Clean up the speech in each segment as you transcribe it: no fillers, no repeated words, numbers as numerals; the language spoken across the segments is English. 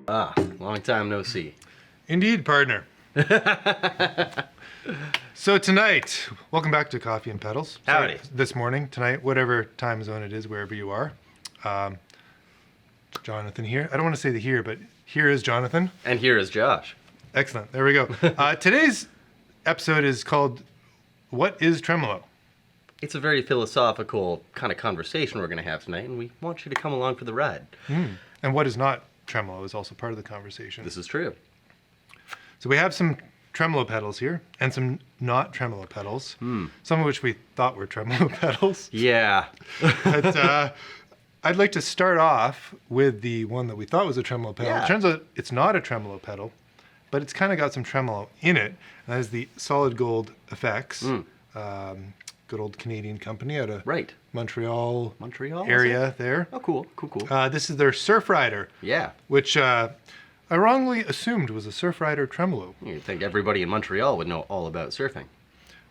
Ah, long time no see. Indeed, partner. So tonight, welcome back to Coffee and Pedals. Howdy. This morning, tonight, whatever time zone it is, wherever you are. Jonathan here. I don't want to say the here, but here is Jonathan. And here is Josh. Excellent. There we go. Today's episode is called What is Tremolo? It's a very philosophical kind of conversation we're going to have tonight, and we want you to come along for the ride. And what is not tremolo is also part of the conversation. This is true. So we have some tremolo pedals here and some not tremolo pedals, some of which we thought were tremolo pedals. Yeah. But I'd like to start off with the one that we thought was a tremolo pedal. Yeah. It turns out it's not a tremolo pedal, but it's kind of got some tremolo in it. And that is the SolidGoldFX, good old Canadian company out of Montreal area there. Oh, cool. This is their Surf Rider. Yeah. Which I wrongly assumed was a Surf Rider tremolo. You'd think everybody in Montreal would know all about surfing.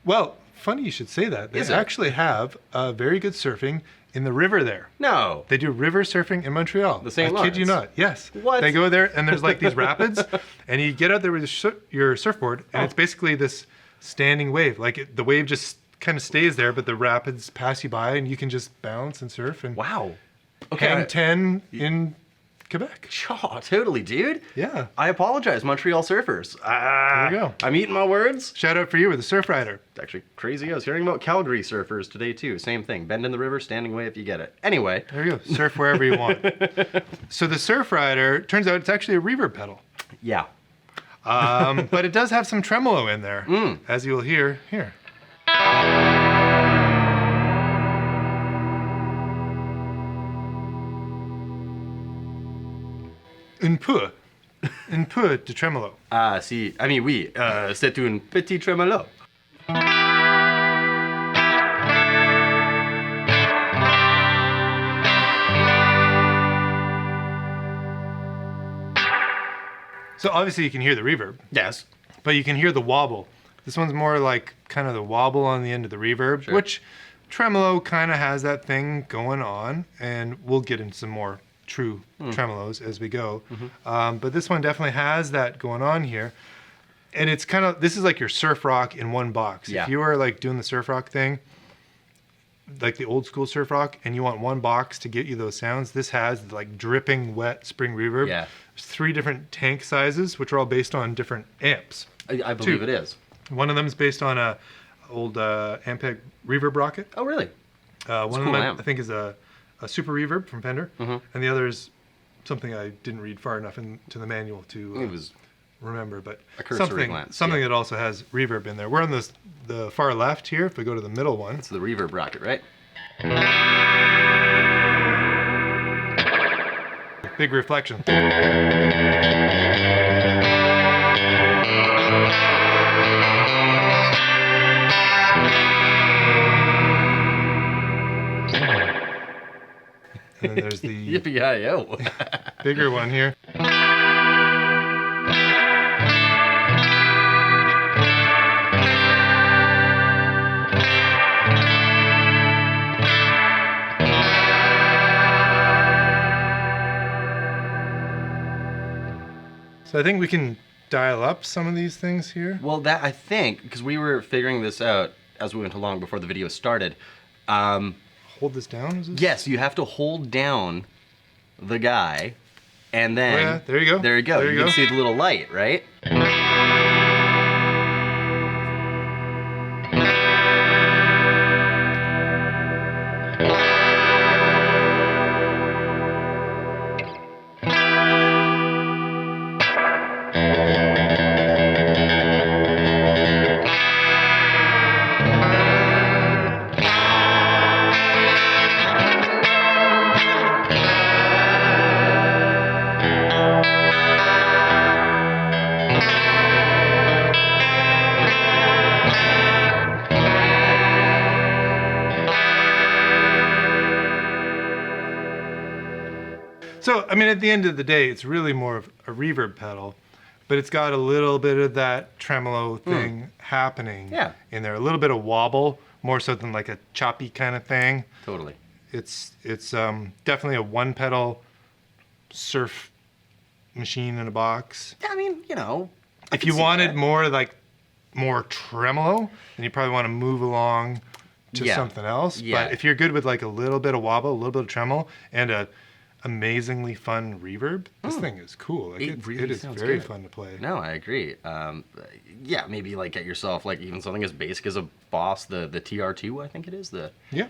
Well, funny you should say that. They actually have very good surfing in the river there. No. They do river surfing in Montreal. The St. I kid you not. Yes. What? They go there and there's like these rapids and you get out there with your surfboard and it's basically this standing wave. Like the wave just kind of stays there, but the rapids pass you by and you can just bounce and surf and Wow. hang 10 in Quebec. Oh, totally, dude. Yeah. I apologize, Montreal surfers. There you go. I'm eating my words. Shout out for you with the Surf Rider. It's actually crazy. I was hearing about Calgary surfers today, too. Same thing. Bend in the river, standing wave, you get it. Anyway. There you go. Surf wherever you want. So the Surf Rider, turns out it's actually a reverb pedal. Yeah. But it does have some tremolo in there, as you'll hear here. Un peu de tremolo. Ah, si. Ami, oui. C'est un petit tremolo. So obviously you can hear the reverb. Yes. But you can hear the wobble. This one's more like kind of the wobble on the end of the reverb, which tremolo kind of has that thing going on, and we'll get into some more true tremolos as we go. But this one definitely has that going on here. And it's kind of, this is like your surf rock in one box. Yeah. If you are like doing the surf rock thing, like the old school surf rock, and you want one box to get you those sounds, this has like dripping wet spring reverb. Yeah. There's 3 different tank sizes, which are all based on different amps. I believe it is. One of them is based on a old Ampeg reverb rocket. Oh, really? One of cool them amp. I think is a super reverb from Fender, and the other is something I didn't read far enough into the manual to remember, but a cursory glance, something that also has reverb in there. We're on the far left here. If we go to the middle one, It's the reverb rocket, right? big reflection. And then there's the Yippee-yi-yo. bigger one here. So I think we can dial up some of these things here. Well, that I think, because we were figuring this out as we went along before the video started. Hold this down? Is this? Yes, you have to hold down the guy, and then... Oh, yeah. There you go. There you go. There you can go. see the little light, right? So, I mean, at the end of the day, it's really more of a reverb pedal, but it's got a little bit of that tremolo thing happening in there. A little bit of wobble, more so than like a choppy kind of thing. Totally. It's definitely a one pedal surf machine in a box. I mean, you know. I If can you see wanted that. more tremolo, then you probably want to move along to Yeah. something else. Yeah. But if you're good with like a little bit of wobble, a little bit of tremolo, and a amazingly fun reverb, this thing is cool. Like It really it is sounds very good. fun to play. No, I agree. Yeah, maybe like get yourself like even something as basic as a Boss, the TR2, I think it is. Yeah.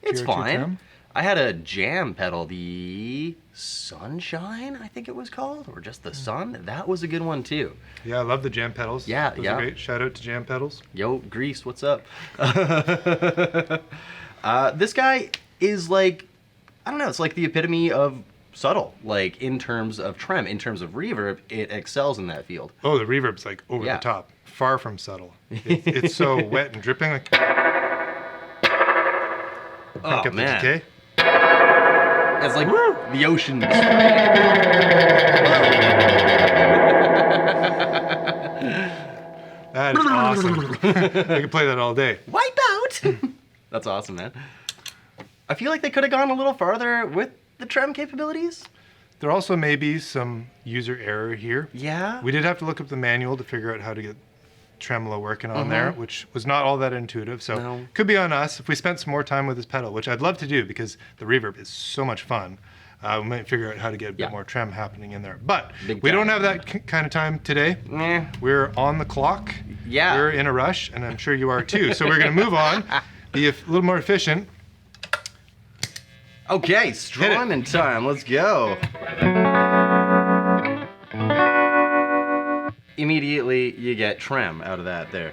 It's TR2 fine. Trem. I had a jam pedal, the Sunshine, I think it was called, or just the Sun. That was a good one too. Yeah, I love the jam pedals. Yeah, Those yeah. are great. Shout out to jam pedals. Yo, Grease, what's up? This guy is like, I don't know, it's like the epitome of subtle. Like in terms of trem, in terms of reverb, it excels in that field. Oh, the reverb's like over Yeah. the top. Far from subtle. It's so wet and dripping. Like, Oh crank up the man, decay. it's like the ocean. That is awesome. I could play that all day. Wipe out. That's awesome, man. I feel like they could have gone a little farther with the trem capabilities. There also may be some user error here. Yeah. We did have to look up the manual to figure out how to get tremolo working on there, which was not all that intuitive. So No. could be on us if we spent some more time with this pedal, which I'd love to do because the reverb is so much fun. We might figure out how to get a bit Yeah. more trem happening in there. But Big we don't time. have that kind of time today. Eh. We're on the clock. Yeah. We're in a rush, and I'm sure you are too. So we're going to move on, be a little more efficient. Okay, Strymon time. Let's go. Immediately, you get trem out of that there.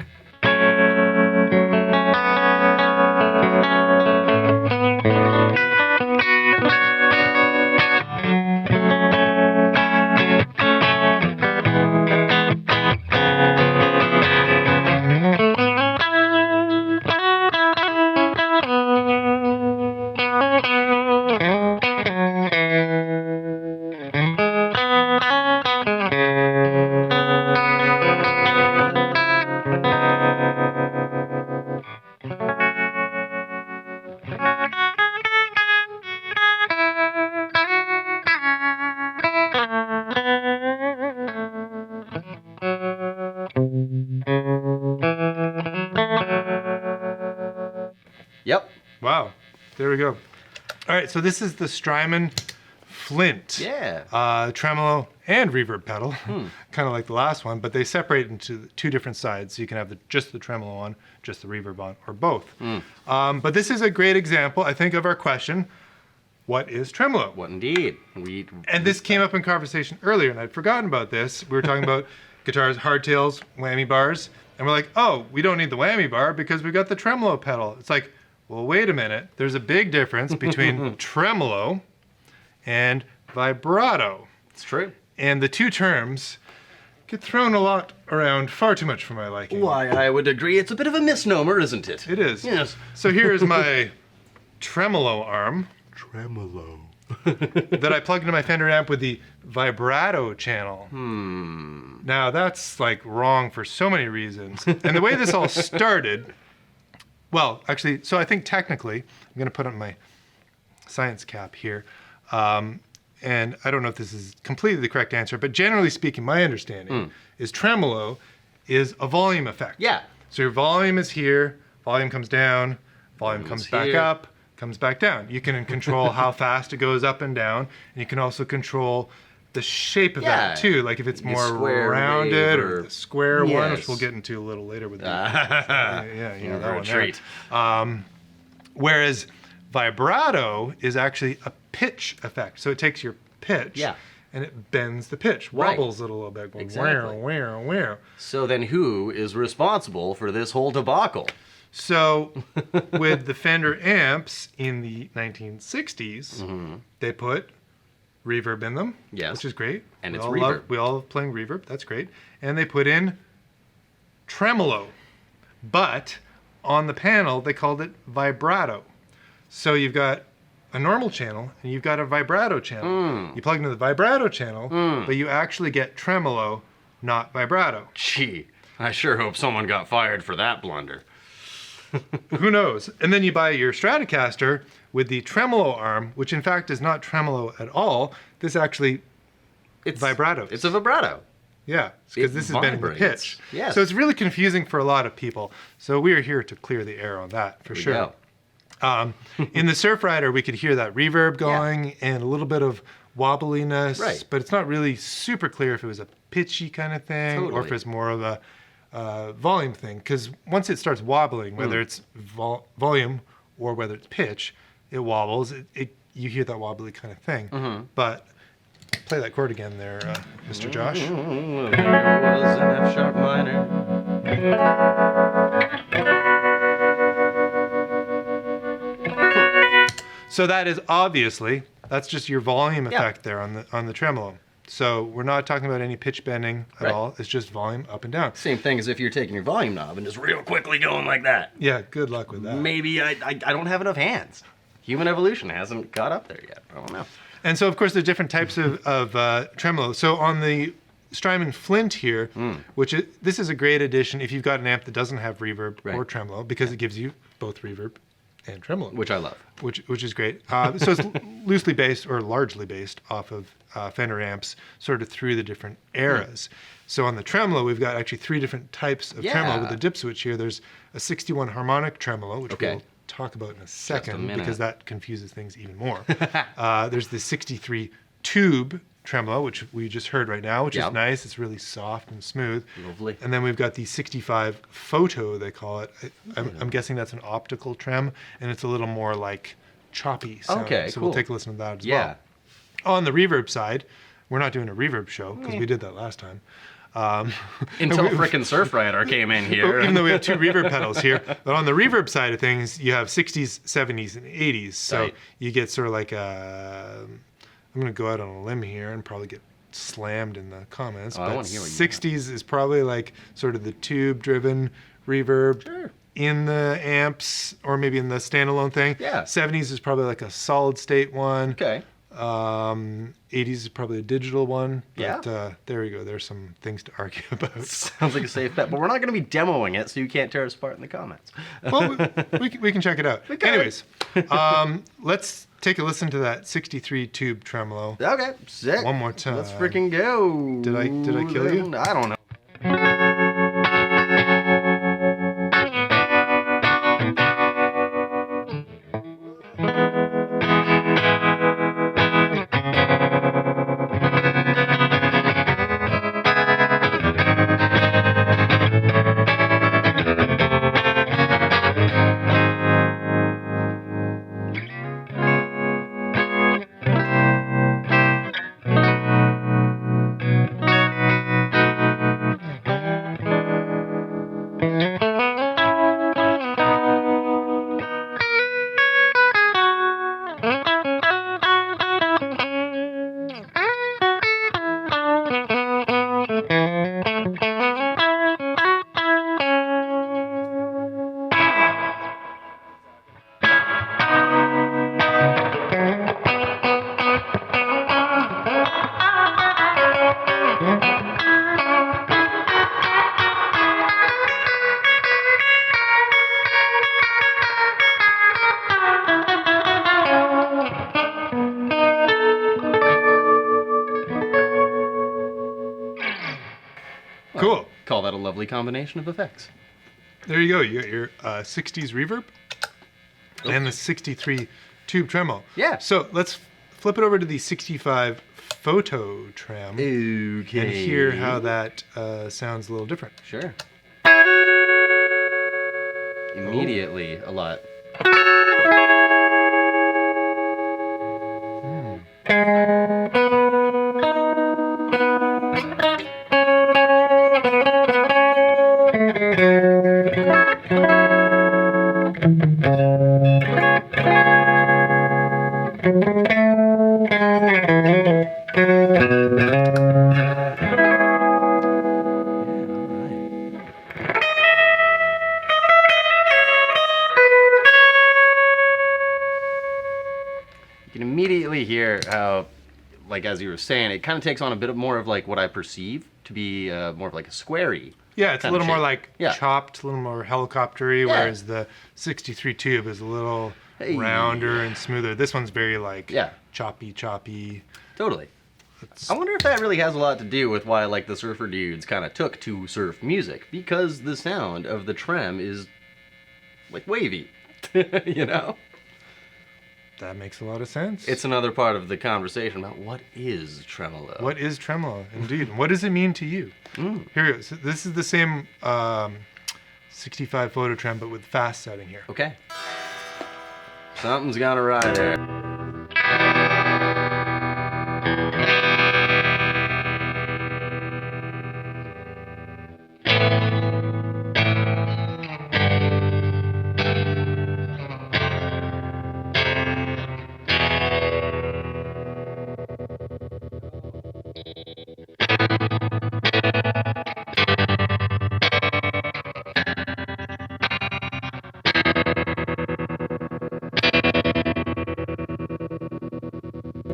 Yep. Wow. There we go. All right, so this is the Strymon Flint. Yeah. Tremolo and reverb pedal, kind of like the last one, but they separate into two different sides. So you can have just the tremolo on, just the reverb on, or both. But this is a great example, I think, of our question, what is tremolo? What indeed? And this came up in conversation earlier, and I'd forgotten about this. We were talking about guitars, hardtails, whammy bars, and we're like, oh, we don't need the whammy bar because we've got the tremolo pedal. It's like, well, wait a minute. There's a big difference between tremolo and vibrato. It's true. And the two terms get thrown a lot around, far too much for my liking. Why, I would agree. It's a bit of a misnomer, isn't it? It is. Yes. So here is my tremolo arm Tremolo. that I plugged into my Fender amp with the vibrato channel. Now that's like wrong for so many reasons. And the way this all started, well, actually, so I think technically, I'm going to put on my science cap here. And I don't know if this is completely the correct answer, but generally speaking, my understanding is tremolo is a volume effect. Yeah. So your volume is here, volume comes down, volume comes back here. up, comes back down. You can control how fast it goes up and down, and you can also control the shape of Yeah. that too. Like if it's The more square rounded wave or or- the square one, which Yes. we'll get into a little later with the Yeah, you know, that one there. treat. Whereas vibrato is actually a pitch effect. So it takes your pitch Yeah. and it bends the pitch, Right. wobbles it a little bit, going Exactly. where. So then who is responsible for this whole debacle? So with the Fender amps in the 1960s, they put reverb in them, Yes. which is great. And we it's all reverb. we all love playing reverb. That's great. And they put in tremolo, but on the panel they called it vibrato. So you've got a normal channel and you've got a vibrato channel. You plug into the vibrato channel, but you actually get tremolo, not vibrato. Gee, I sure hope someone got fired for that blunder. Who knows? And then you buy your Stratocaster with the tremolo arm, which in fact is not tremolo at all. This actually It's vibrato. It's a vibrato. Yeah, because this has been in the vibrates. pitch. Yes. So it's really confusing for a lot of people. So we are here to clear the air on that for sure. In the Surf Rider, we could hear that reverb going and a little bit of wobbliness, Right. but it's not really super clear if it was a pitchy kind of thing or if Totally. it's more of a volume thing. Because once it starts wobbling, whether it's volume or whether it's pitch, it wobbles. You hear that wobbly kind of thing. But play that chord again there, Mr. Josh. There was an F sharp minor. So that is obviously, that's just your volume effect there on the tremolo. So we're not talking about any pitch bending at all. It's just volume up and down. Same thing as if you're taking your volume knob and just real quickly going like that. Yeah, good luck with that. Maybe I don't have enough hands. Human evolution hasn't caught up there yet. I don't know. And so, of course, there's different types of tremolo. So on the Strymon Flint here, this is a great addition if you've got an amp that doesn't have reverb or tremolo, because it gives you both reverb and tremolo. Which I love. Which is great. So it's loosely based or largely based off of Fender amps sort of through the different eras. So on the tremolo, we've got actually 3 different types of tremolo with the dip switch here. There's a 61 harmonic tremolo, which we'll talk about in a second because that confuses things even more. There's the 63 tube tremolo, which we just heard right now, which is nice. It's really soft and smooth. Lovely. And then we've got the 65 photo, they call it. I'm guessing that's an optical trem, and it's a little more like choppy sound. Okay, so cool. we'll take a listen to that as well. On the reverb side, we're not doing a reverb show because we did that last time. Until frickin' Surf Rider came in here. Even though we have 2 reverb pedals here. But on the reverb side of things, you have 60s, 70s, and 80s. So you get sort of like I'm going to go out on a limb here and probably get slammed in the comments. I but wanna hear what you 60s is probably like sort of the tube-driven reverb in the amps or maybe in the standalone thing. 70s is probably like a solid-state one. 80s is probably a digital one. But there we go. There's some things to argue about. Sounds like a safe bet, but we're not going to be demoing it, so you can't tear us apart in the comments. Well, we can check it out. Anyways, let's take a listen to that 63 tube tremolo. Okay, sick. One more time. Let's freaking go. Did I kill you? I don't know. Cool. Call that a lovely combination of effects. There you go. You got your 60s reverb and the 63 tube tremolo. So let's flip it over to the 65 photo trem and hear how that sounds a little different. Sure. Immediately a lot. You can immediately hear how, like as you were saying, it kind of takes on a bit of more of like what I perceive to be more of like a squarey. Yeah, it's a little more like Yeah. chopped, a little more helicoptery, whereas the 63 tube is a little rounder and smoother. This one's very like choppy. Totally. I wonder if that really has a lot to do with why like the surfer dudes kind of took to surf music, because the sound of the trem is like wavy, you know? That makes a lot of sense. It's another part of the conversation about what is tremolo. What is tremolo, indeed? What does it mean to you? Here we go. So this is the same 65 photo trem, but with fast setting here. Okay. Something's gonna ride there.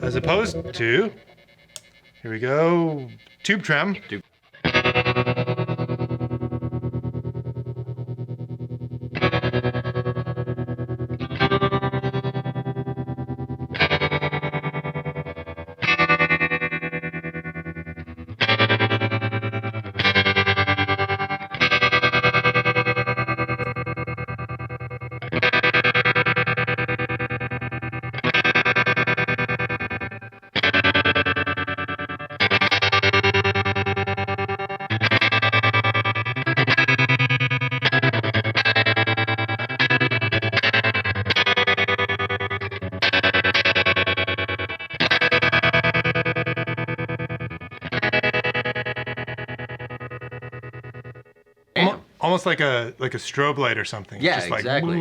As opposed to, here we go, tube trem. Almost like a strobe light or something. Yeah, Just like, exactly.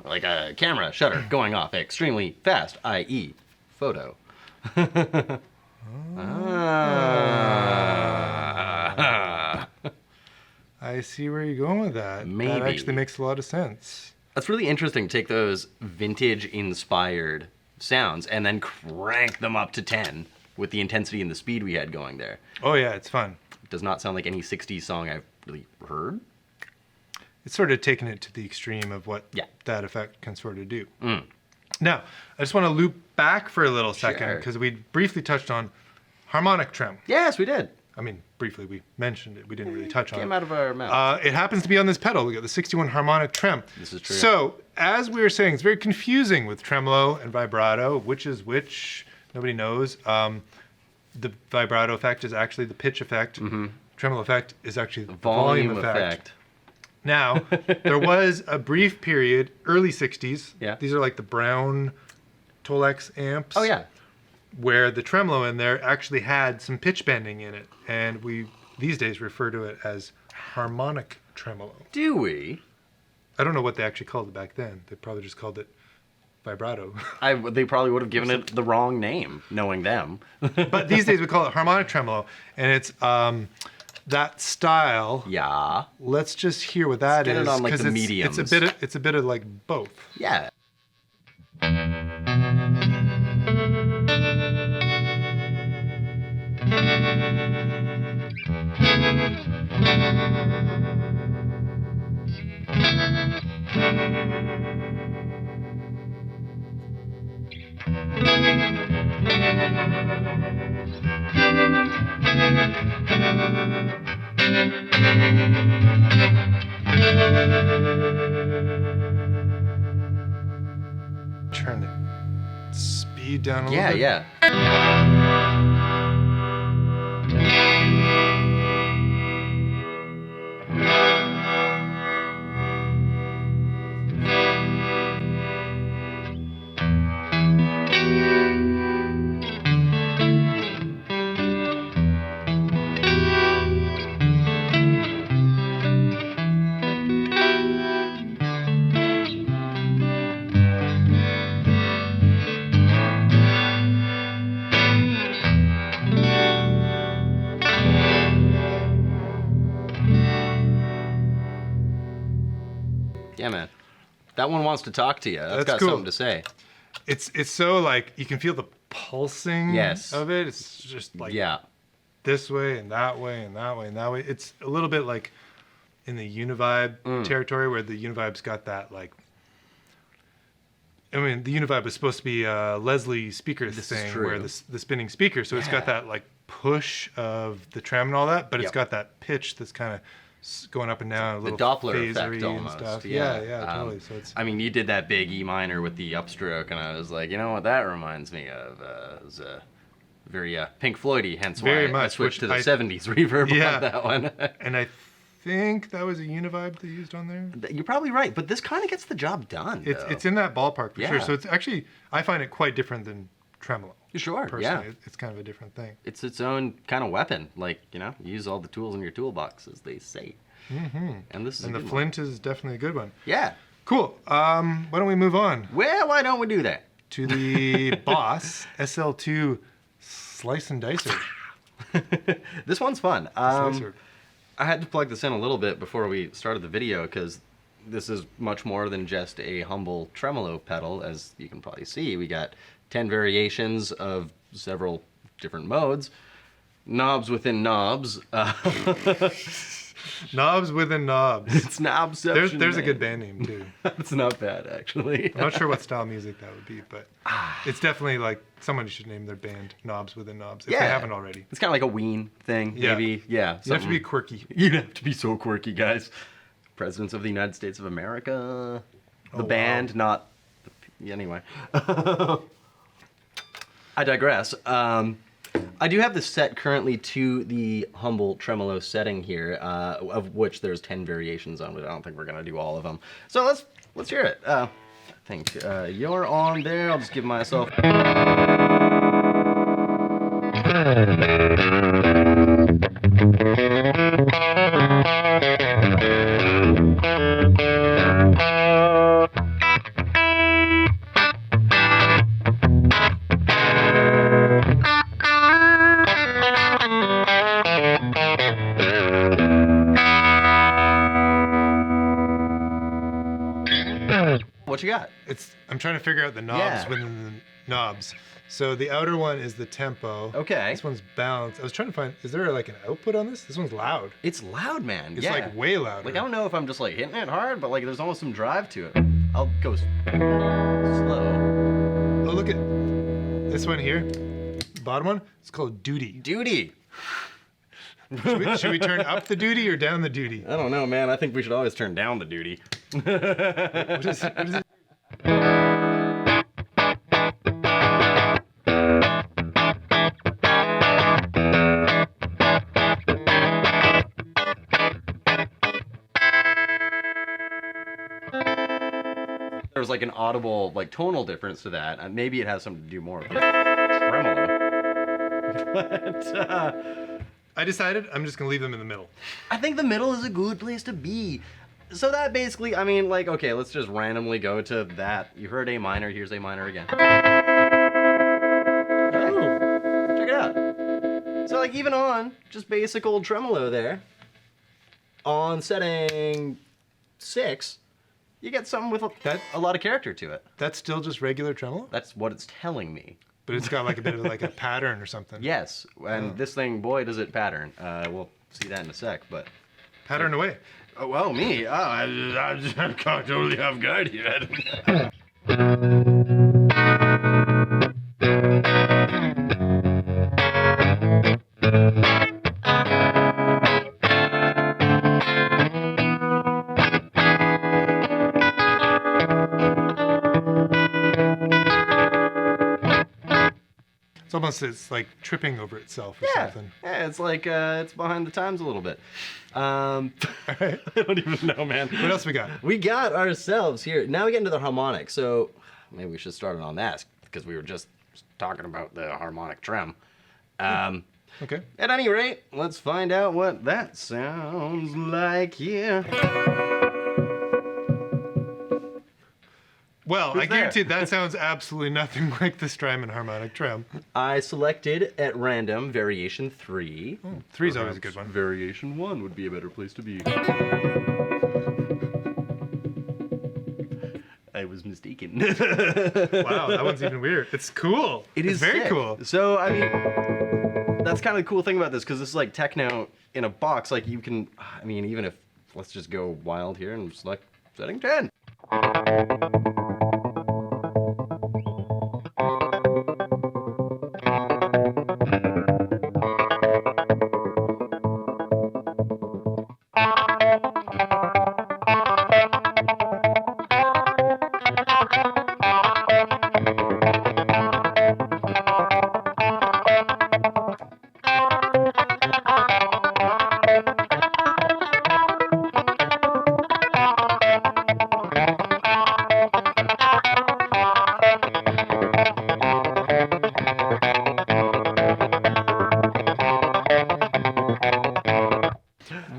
Like a camera shutter going off extremely fast, i.e. photo. I see where you're going with that. Maybe. That actually makes a lot of sense. That's really interesting. Take those vintage-inspired sounds and then crank them up to 10 with the intensity and the speed we had going there. Oh yeah, it's fun. It does not sound like any 60s song I've really heard. It's sort of taking it to the extreme of what that effect can sort of do. Now, I just want to loop back for a little second because we briefly touched on harmonic trem. Yes, we did. I mean, briefly, we mentioned it. We didn't really touch on it. Came out of our mouth. It happens to be on this pedal. We got the 61 harmonic trem. This is true. So, as we were saying, it's very confusing with tremolo and vibrato. Which is which? Nobody knows. The vibrato effect is actually the pitch effect. Tremolo effect is actually the volume effect. Now, there was a brief period, early 60s. Yeah. These are like the brown Tolex amps. Oh, yeah. Where the tremolo in there actually had some pitch bending in it. And we, these days, refer to it as harmonic tremolo. Do we? I don't know what they actually called it back then. They probably just called it vibrato. They probably would have given it the wrong name, knowing them. But these days we call it harmonic tremolo. And it's that style. Yeah. Let's just hear what that is. Get it on like the it's, mediums. It's a bit of like both. Yeah. Turn the speed down a little Yeah, bit. yeah. Yeah, man. That one wants to talk to you. That's got cool. something to say. It's so like you can feel the pulsing of it. It's just like this way and that way and that way and that way. It's a little bit like in the Univibe territory where the Univibe's got that like I mean, the Univibe was supposed to be a Leslie speaker This is thing, true. where the spinning speaker, so it's got that like push of the trem and all that, but it's got that pitch that's kind of going up and down, a The little Doppler effect phasery and almost. stuff. Yeah, Yeah, totally. So it's I mean, you did that big E minor with the upstroke, and I was like, you know what that reminds me of? It was very Pink Floyd-y, hence Very why I much, switched to the which 70s reverb Yeah. on that one. and I think that was a Univibe they used on there. You're probably right, but this kind of gets the job done. It's in that ballpark for Yeah. sure. So it's actually, I find it quite different than tremolo. Sure, Personally, yeah. it's kind of a different thing. It's its own kind of weapon. Like, use all the tools in your toolbox, as they say. Mm-hmm. And this is And a the good Flint is definitely a good one. one. Yeah. Cool. Why don't we move on Well, why don't we do that? to the Boss SL-2 Slice and Dicer. This one's fun. Slicer. I had to plug this in a little bit before we started the video because this is much more than just a humble tremolo pedal. As you can probably see, we got 10 variations of several different modes, knobs within knobs. Knobs within knobs. It's knobception. There's a man. good band name too. It's not bad, actually. I'm not sure what style music that would be, but it's definitely like someone should name their band Knobs Within Knobs if they haven't already. It's kind of like a Ween thing, Yeah. maybe. Yeah. You have to be quirky. You'd have to be so quirky, guys. Presidents of the United States of America. The band, not... Anyway. I digress. I do have this set currently to the humble tremolo setting here, of which there's 10 variations on it. I don't think we're going to do all of them. So let's hear it. I think you're on there. I'll just give myself... What you got? I'm trying to figure out the knobs Yeah. within the knobs. So the outer one is the tempo. Okay. This one's balance. I was trying to find, is there like an output on this? This one's loud. It's loud, man. It's yeah. like way louder. Like, I don't know if I'm just like hitting it hard, but like there's almost some drive to it. I'll go slow. Oh, look at this one here. The bottom one. It's called Duty. Duty. Should we turn up the duty or down the duty? I don't know, man. I think we should always turn down the duty. What is it? There's like an audible, like tonal difference to that. And maybe it has something to do more with the tremolo. But I decided I'm just gonna leave them in the middle. I think the middle is a good place to be. So that basically, I mean, like, okay, let's just randomly go to that. You heard A minor, here's A minor again. Oh, check it out. So like even on just basic old tremolo there, on setting 6, you get something with a lot of character to it. That's still just regular tremolo, That's what it's telling me. but it's got like a bit of like a pattern or something. Yes, and this thing, boy, does it pattern. We'll see that in a sec, but... Pattern away. Oh, well, me. Oh, I can't totally have guard here. It's like tripping over itself or something. Yeah, it's like it's behind the times a little bit. I don't even know, man. What else we got? We got ourselves here. Now we get into the harmonic. So maybe we should start it on that because we were just talking about the harmonic trem. Okay. At any rate, let's find out what that sounds like here. Well, Who's I there? guarantee that sounds absolutely nothing like the Strymon harmonic trem. I selected at random variation 3. Three's always a good one. Variation 1 would be a better place to be. I was mistaken. Wow, that one's even weird. It's cool. It's very sick. cool. So, I mean, that's kind of the cool thing about this, because this is like techno in a box. Like, you can, I mean, even if, let's just go wild here and select setting 10.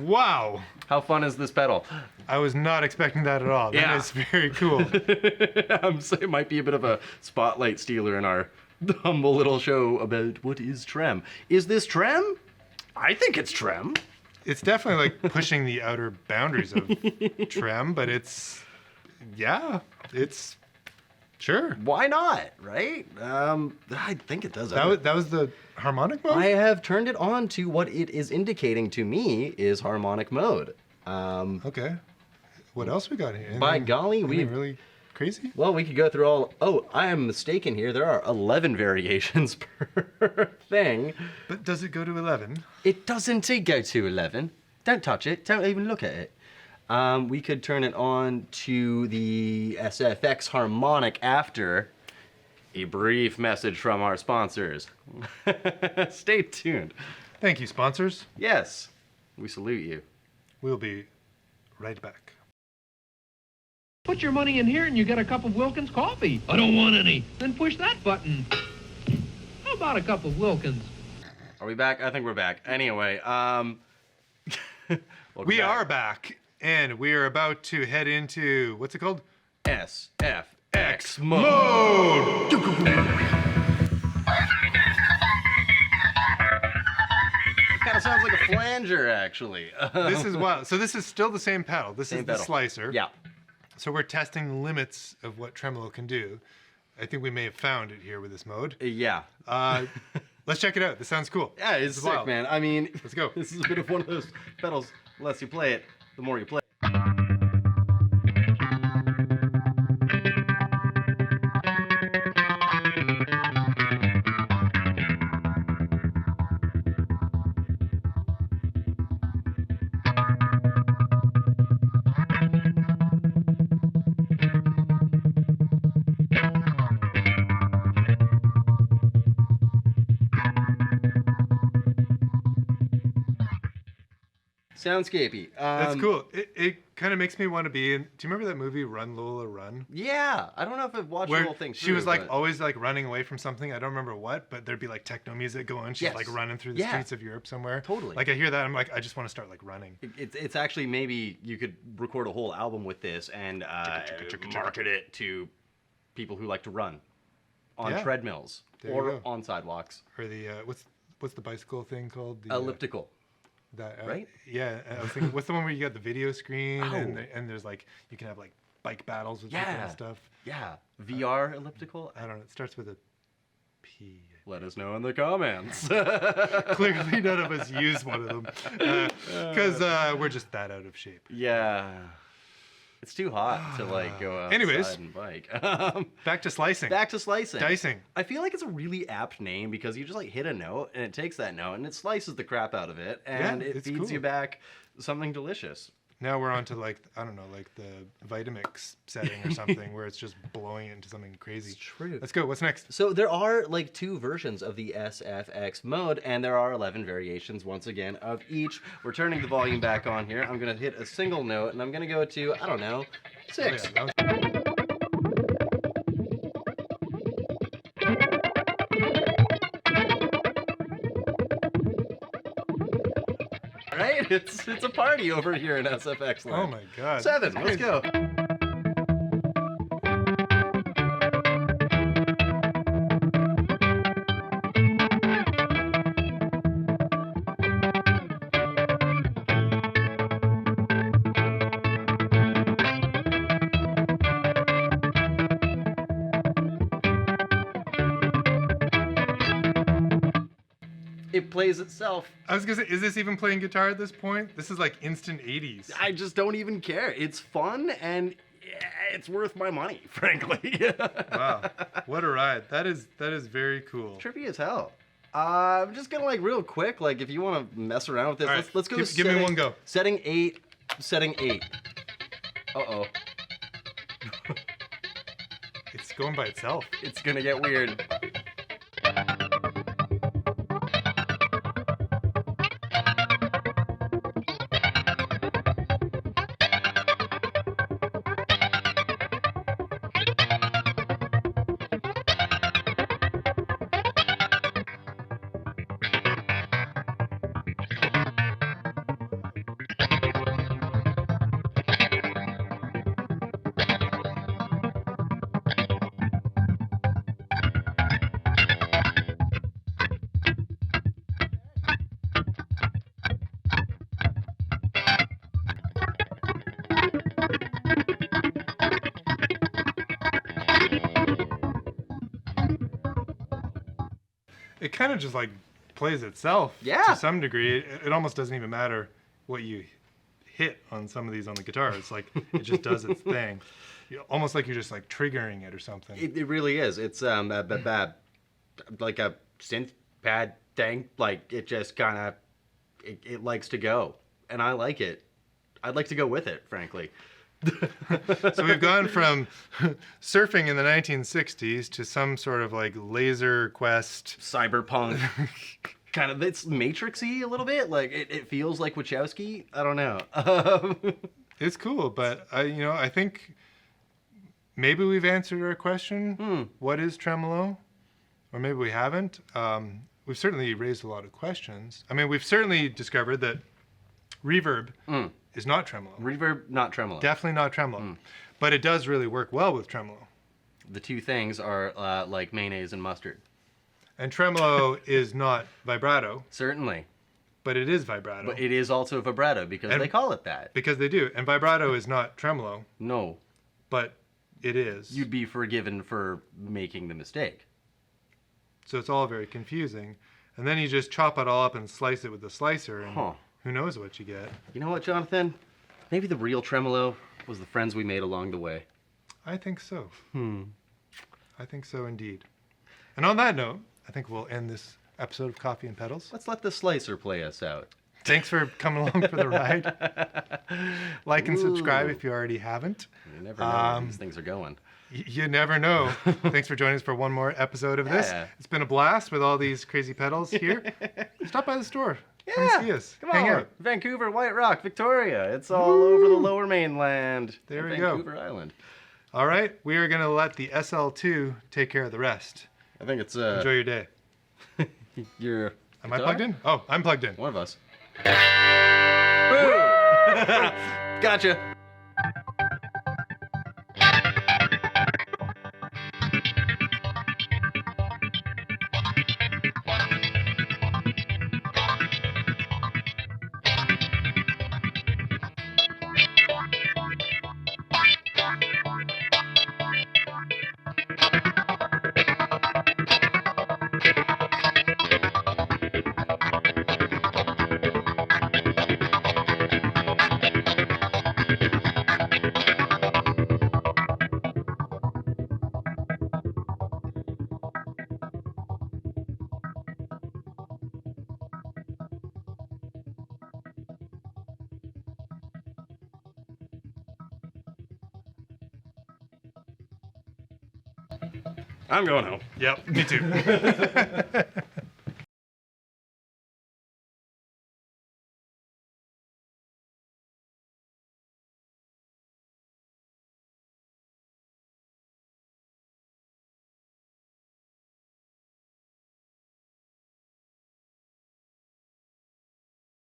Wow. How fun is this pedal? I was not expecting that at all. Yeah. That is very cool. It might be a bit of a spotlight stealer in our humble little show about what is trem. Is this trem? I think it's trem. It's definitely like pushing the outer boundaries of trem, but it's sure. Why not, right? I think it does. That was the harmonic mode? I have turned it on to what it is indicating to me is harmonic mode. Okay. What else we got here? By golly, we really crazy? Well, we could go through all. Oh, I am mistaken here. There are 11 variations per thing. But does it go to 11? It doesn't go to 11. Don't touch it. Don't even look at it. We could turn it on to the SFX harmonic after a brief message from our sponsors. Stay tuned. Thank you, sponsors. Yes, we salute you. We'll be right back. Put your money in here and you get a cup of Wilkins coffee. I don't want any. Then push that button. How about a cup of Wilkins? Are we back? I think we're back. Anyway, We are back, and we are about to head into, what's it called? SFX mode. Kind of sounds like a flanger, actually. This is wild. So this is still the same pedal. This is the pedal. slicer. Yeah. So we're testing the limits of what tremolo can do. I think we may have found it here with this mode. Yeah. Let's check it out. This sounds cool. Yeah, it's This is sick, wild. man. I mean, Let's go. This is a bit of one of those pedals. The less you play it, the more you play it. Soundscapey. That's cool. It kind of makes me want to be in. Do you remember that movie Run Lola Run? Yeah, I don't know if I've watched the Where whole thing. she was like but- always like running away from something. I don't remember what, but there'd be like techno music going. She's Yes. like running through the Yeah. streets of Europe somewhere. Totally. Like I hear that, I'm like, I just want to start like running. It's actually maybe you could record a whole album with this and market it to people who like to run on Yeah. treadmills There you or go. on sidewalks. Or the what's the bicycle thing called? The, Elliptical. That, right? Yeah, I was thinking, what's the one where you got the video screen and, Oh. and there's like you can have like bike battles with people Yeah. and stuff. Yeah. VR elliptical. I don't know. It starts with a P. Let us know in the comments. Clearly, none of us use one of them because we're just that out of shape. Yeah. It's too hot to like go outside Anyways. and bike. Back to slicing. Back to slicing. Dicing. I feel like it's a really apt name because you just like hit a note and it takes that note and it slices the crap out of it and Yeah, it it's feeds cool. you back something delicious. Now we're on to like, I don't know, like the Vitamix setting or something where it's just blowing it into something crazy. It's true. Let's go. What's next? So there are like 2 versions of the SFX mode, and there are 11 variations once again of each. We're turning the volume back on here. I'm gonna hit a single note, and I'm gonna go to, I don't know, 6. Oh, yeah, that was- All right, it's a party over here in SFX land. Oh my god. 7. Let's go. It plays itself. I was gonna say, is this even playing guitar at this point? This is like instant 80s. I just don't even care. It's fun and it's worth my money, frankly. Wow, what a ride! That is very cool. Trippy as hell. I'm just gonna like real quick, like if you want to mess around with this, All right, let's go. give me one go. Setting 8. Setting 8. Uh-oh. It's going by itself. It's gonna get weird. kind of just like plays itself Yeah. to some degree. It almost doesn't even matter what you hit on some of these on the guitar. It's like it just does its thing. Almost like you're just like triggering it or something. It really is. It's like a synth pad thing. Like it just kind of it likes to go, and I like it. I'd like to go with it, frankly. So we've gone from surfing in the 1960s to some sort of like laser quest. Cyberpunk. Kind of, it's Matrixy a little bit. Like it feels like Wachowski. I don't know. It's cool, but I think maybe we've answered our question. What is tremolo? Or maybe we haven't. We've certainly raised a lot of questions. I mean, we've certainly discovered that reverb is not tremolo. Reverb, not tremolo. Definitely not tremolo. But it does really work well with tremolo. The two things are like mayonnaise and mustard. And tremolo is not vibrato, Certainly. but it is vibrato. But it is also vibrato because And- they call it that. Because they do. And vibrato is not tremolo, No. but it is. You'd be forgiven for making the mistake. So it's all very confusing. And then you just chop it all up and slice it with the slicer, and Huh. who knows what you get. You know what, Jonathan? Maybe the real tremolo was the friends we made along the way. I think so. I think so indeed. And on that note, I think we'll end this episode of Coffee and Pedals. Let's let the slicer play us out. Thanks for coming along for the ride. Like and subscribe Ooh. if you already haven't. You never know where these things are going. You never know. Thanks for joining us for one more episode of this. Yeah. It's been a blast with all these crazy pedals here. Stop by the store. Come Yeah, see us. Come Hang on. out. Vancouver, White Rock, Victoria. It's all over the lower mainland. There of we go. Vancouver Island. All right. We are going to let the SL-2 take care of the rest. I think it's Enjoy your day. your Am I guitar? plugged in? Oh, I'm plugged in. One of us. Gotcha. I'm going home. Yep, me too.